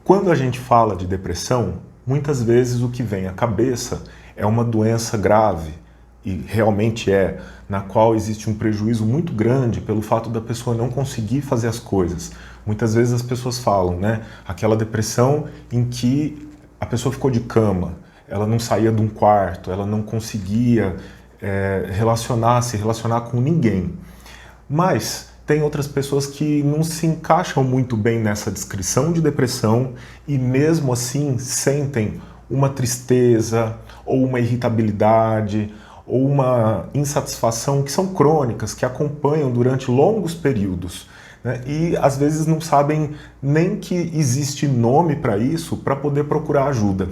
Quando a gente fala de depressão, muitas vezes o que vem à cabeça é uma doença grave, e realmente é, na qual existe um prejuízo muito grande pelo fato da pessoa não conseguir fazer as coisas. Muitas vezes as pessoas falam, né, aquela depressão em que a pessoa ficou de cama, ela não saía de um quarto, ela não conseguia se relacionar com ninguém. Mas tem outras pessoas que não se encaixam muito bem nessa descrição de depressão e mesmo assim sentem uma tristeza ou uma irritabilidade ou uma insatisfação que são crônicas, que acompanham durante longos períodos, né? E às vezes não sabem nem que existe nome para isso para poder procurar ajuda.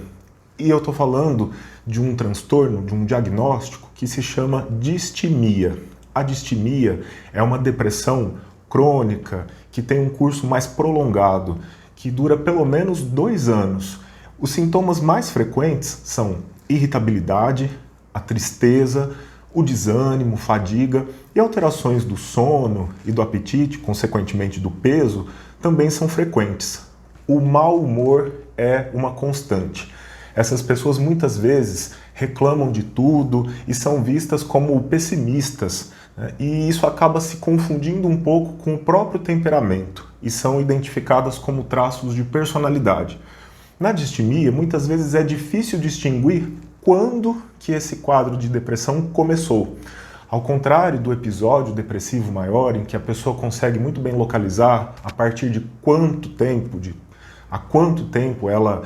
E eu estou falando de um transtorno, de um diagnóstico que se chama distimia. A distimia é uma depressão crônica que tem um curso mais prolongado, que dura pelo menos 2 anos. Os sintomas mais frequentes são irritabilidade, a tristeza, o desânimo, fadiga e alterações do sono e do apetite, consequentemente do peso, também são frequentes. O mau humor é uma constante. Essas pessoas muitas vezes reclamam de tudo e são vistas como pessimistas, né? E isso acaba se confundindo um pouco com o próprio temperamento e são identificadas como traços de personalidade. Na distimia, muitas vezes é difícil distinguir quando que esse quadro de depressão começou. Ao contrário do episódio depressivo maior, em que a pessoa consegue muito bem localizar a partir de há quanto tempo ela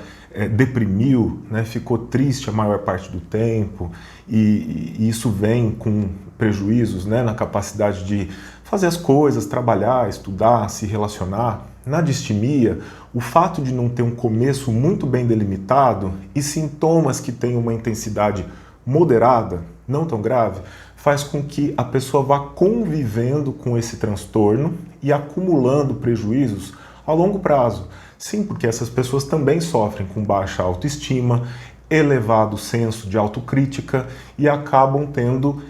deprimiu, né, ficou triste a maior parte do tempo, e isso vem com prejuízos, né, na capacidade de fazer as coisas, trabalhar, estudar, se relacionar. Na distimia, o fato de não ter um começo muito bem delimitado e sintomas que têm uma intensidade moderada, não tão grave, faz com que a pessoa vá convivendo com esse transtorno e acumulando prejuízos a longo prazo. Sim, porque essas pessoas também sofrem com baixa autoestima, elevado senso de autocrítica e acabam tendo,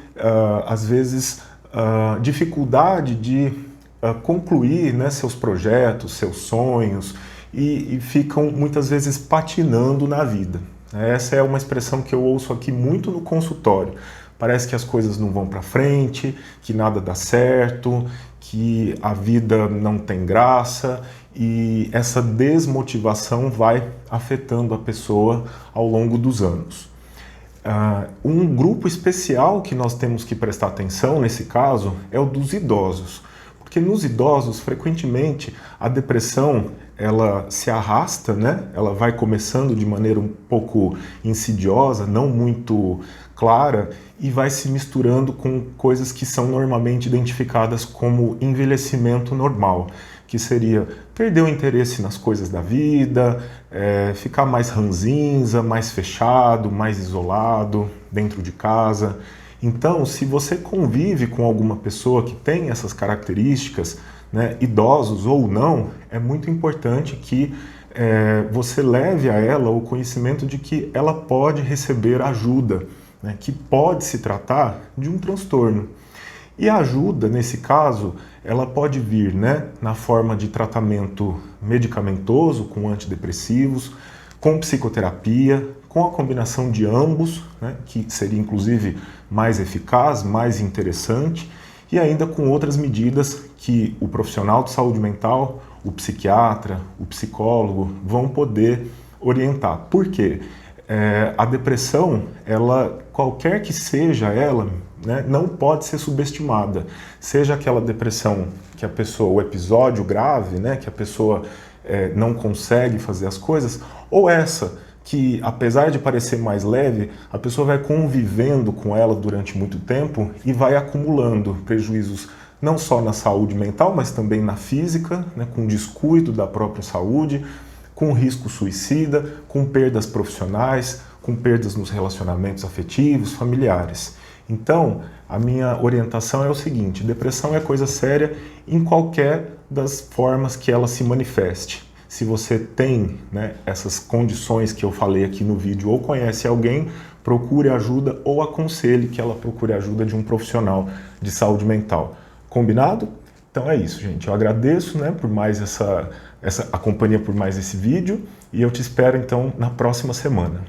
às vezes, dificuldade de concluir, né, seus projetos, seus sonhos e ficam muitas vezes patinando na vida. Essa é uma expressão que eu ouço aqui muito no consultório. Parece que as coisas não vão para frente, que nada dá certo, que a vida não tem graça e essa desmotivação vai afetando a pessoa ao longo dos anos. Um grupo especial que nós temos que prestar atenção nesse caso é o dos idosos, porque nos idosos, frequentemente, a depressão ela se arrasta, né? Ela vai começando de maneira um pouco insidiosa, não muito clara, e vai se misturando com coisas que são normalmente identificadas como envelhecimento normal, que seria perder o interesse nas coisas da vida, ficar mais ranzinza, mais fechado, mais isolado, dentro de casa. Então, se você convive com alguma pessoa que tem essas características, né, idosos ou não, é muito importante que você leve a ela o conhecimento de que ela pode receber ajuda, né, que pode se tratar de um transtorno. E a ajuda, nesse caso, ela pode vir, né, na forma de tratamento medicamentoso, com antidepressivos, com psicoterapia, com a combinação de ambos, né, que seria inclusive mais eficaz, mais interessante, e ainda com outras medidas que o profissional de saúde mental, o psiquiatra, o psicólogo vão poder orientar. Por quê? A depressão, qualquer que seja ela, né, não pode ser subestimada. Seja aquela depressão que a pessoa, o episódio grave, né, que a pessoa não consegue fazer as coisas, ou essa que, apesar de parecer mais leve, a pessoa vai convivendo com ela durante muito tempo e vai acumulando prejuízos não só na saúde mental, mas também na física, né, com descuido da própria saúde, com risco suicida, com perdas profissionais, com perdas nos relacionamentos afetivos, familiares. Então, a minha orientação é o seguinte: depressão é coisa séria em qualquer das formas que ela se manifeste. Se você tem, né, essas condições que eu falei aqui no vídeo ou conhece alguém, procure ajuda ou aconselhe que ela procure ajuda de um profissional de saúde mental. Combinado? Então é isso, gente. Eu agradeço, né, por mais a companhia por mais esse vídeo e eu te espero então na próxima semana.